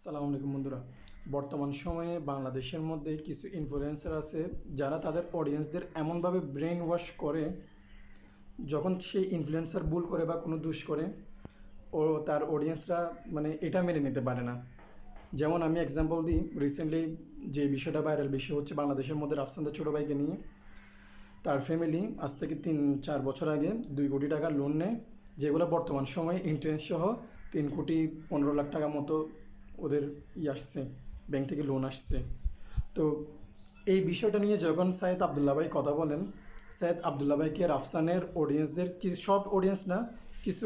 আসসালামু আলাইকুম বন্ধুরা। বর্তমান সময়ে বাংলাদেশের মধ্যে কিছু ইনফ্লুয়েন্সার আছে যারা তাদের অডিয়েন্সদের এমনভাবে ব্রেন ওয়াশ করে, যখন সেই ইনফ্লুয়েন্সার ভুল করে বা কোনো দোষ করে, ও তার অডিয়েন্সরা এটা মেনে নিতে পারে না। যেমন আমি এক্সাম্পল দিই, রিসেন্টলি যে বিষয়টা ভাইরাল বেশি হচ্ছে বাংলাদেশের মধ্যে, রাফসানদার ছোটো ভাইকে নিয়ে। তার ফ্যামিলি আজ থেকে 3-4 বছর আগে 2 কোটি টাকা লোন নেয়, যেগুলো বর্তমান সময়ে ইন্টারেস্ট সহ 3,15,00,000 টাকা মতো ওদের আসছে, ব্যাংক থেকে লোন আসছে। তো এই বিষয়টা নিয়ে যখন সাইদ আবদুল্লাহ ভাই কথা বলেন, সাইদ আবদুল্লাহ ভাইকে রাফসানের অডিয়েন্সদের, সব অডিয়েন্স না, কিছু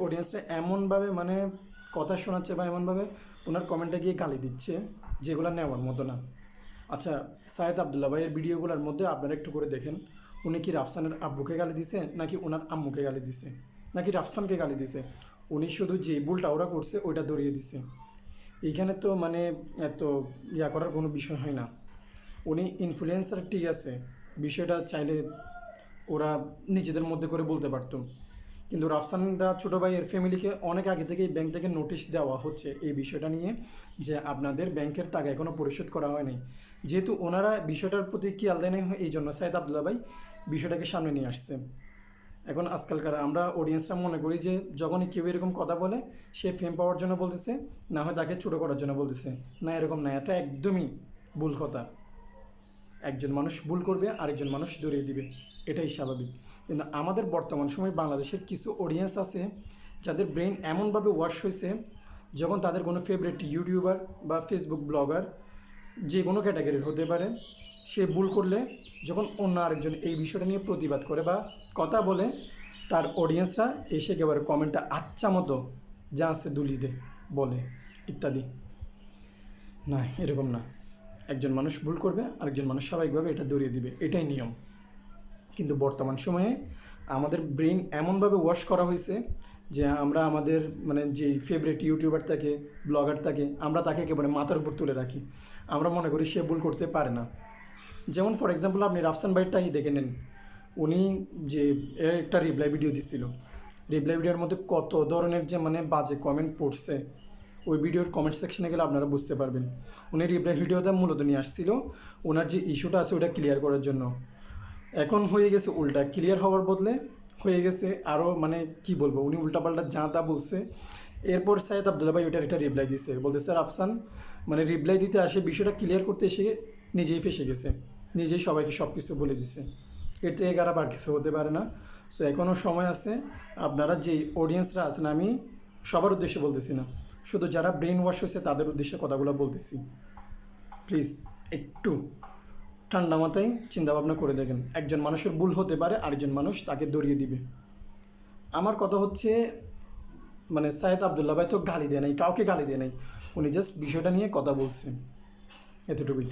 অডিয়েন্সরা এমনভাবে কথা শোনাচ্ছে বা এমনভাবে ওনার কমেন্টে গিয়ে গালি দিচ্ছে যেগুলো নেওয়ার মতো না। আচ্ছা, সাইদ আবদুল্লাহ ভাইয়ের ভিডিওগুলোর মধ্যে আপনারা একটু করে দেখেন, উনি কি রাফসানের আব্বুকে গালি দিছে, নাকি ওনার আম্মুকে গালি দিছে, নাকি রাফসানকে গালি দিছে? উনি শুধু যে ভুলটা ওরা করছে ওইটা ধরিয়ে দিছে। এইখানে তো এত করার কোনো বিষয় হয় না। উনি ইনফ্লুয়েন্সার, ঠিক আছে, বিষয়টা চাইলে ওরা নিজেদের মধ্যে করে বলতে পারতো, কিন্তু রাফসানদা ছোটো ভাইয়ের ফ্যামিলিকে অনেক আগে থেকেই ব্যাংক থেকে নোটিশ দেওয়া হচ্ছে এই বিষয়টা নিয়ে, যে আপনাদের ব্যাংকের টাকা এখনও পরিশোধ করা হয়নি। যেহেতু ওনারা বিষয়টার প্রতি খেয়াল দেয় না, এই জন্য সাইদ আবদুল্লাহ ভাই বিষয়টাকে সামনে নিয়ে আসছে। এখন আজকালকার আমরা অডিয়েন্সরা মনে করি যে যখনই কেউ এরকম কথা বলে, সে ফেম পাওয়ার জন্য বলতেছে, না হয় তাকে ছোটো করার জন্য বলতেছে। না, এরকম না, এটা একদমই ভুল কথা। একজন মানুষ ভুল করবে, আরেকজন মানুষ ধরিয়ে দিবে, এটাই স্বাভাবিক। কিন্তু আমাদের বর্তমান সময়ে বাংলাদেশের কিছু অডিয়েন্স আছে যাদের ব্রেন এমনভাবে ওয়াশ হয়েছে, যখন তাদের কোনো ফেভারিট ইউটিউবার বা ফেসবুক ব্লগার, যে কোনো ক্যাটাগরির হতে পারে, সে ভুল করলে যখন অন্য আরেকজন এই বিষয়টা নিয়ে প্রতিবাদ করে বা কথা বলে, তার অডিয়েন্সরা এসে একেবারে কমেন্টটা আচ্ছা মতো যা আছে দুলিয়ে দেয়, বলে ইত্যাদি। না, এরকম না। একজন মানুষ ভুল করবে, আরেকজন মানুষ স্বাভাবিকভাবে এটা ধরিয়ে দিবে, এটাই নিয়ম। কিন্তু বর্তমান সময়ে আমাদের ব্রেন এমনভাবে ওয়াশ করা হয়েছে যে আমরা আমাদের যে ফেভারিট ইউটিউবার থাকে, ব্লগার থাকে, আমরা তাকে একেবারে মাথার উপর তুলে রাখি। আমরা মনে করি সে ভুল করতে পারে না। যেমন ফর এক্সাম্পল আপনি রাফসান ভাইটাই দেখে নেন, উনি যে একটা রিপ্লাই ভিডিও দিচ্ছিল, রিপ্লাই ভিডিওর মধ্যে কত ধরনের যে বাজে কমেন্ট পড়ছে, ওই ভিডিওর কমেন্ট সেকশনে গেলে আপনারা বুঝতে পারবেন। উনি রিপ্লাই ভিডিওটা মূলত নিয়ে আসছিল ওনার যে ইস্যুটা আছে ওটা ক্লিয়ার করার জন্য। এখন হয়ে গেছে উল্টা, ক্লিয়ার হওয়ার বদলে হয়ে গেছে আরও কি বলবো, উনি উল্টাপাল্টা যা তা বলছে। এরপর সাইদ আবদুল্লাহ ভাই ওইটার একটা রিপ্লাই দিছে, বলতে স্যার আফসান রিপ্লাই দিতে আসে বিষয়টা ক্লিয়ার করতে এসে নিজেই ফেসে গেছে, নিজেই সবাইকে সব কিছু বলে দিছে। এর থেকে খারাপ আর কিছু হতে পারে না। সো এখনও সময় আছে। আপনারা যে অডিয়েন্সরা আছেন, আমি সবার উদ্দেশ্যে বলতেছি না, শুধু যারা ব্রেন ওয়াশ হয়েছে তাদের উদ্দেশ্যে কথাগুলো বলতেছি। প্লিজ একটু ঠান্ডা মাথায় চিন্তাভাবনা করে দেখেন। একজন মানুষের ভুল হতে পারে, আরেকজন মানুষ তাকে দরিয়ে দিবে। আমার কথা হচ্ছে সাইদ আবদুল্লাহ ভাই তো গালি দেয় নাই, কাউকে গালি দেয় নাই, উনি জাস্ট বিষয়টা নিয়ে কথা বলছেন, এতটুকুই।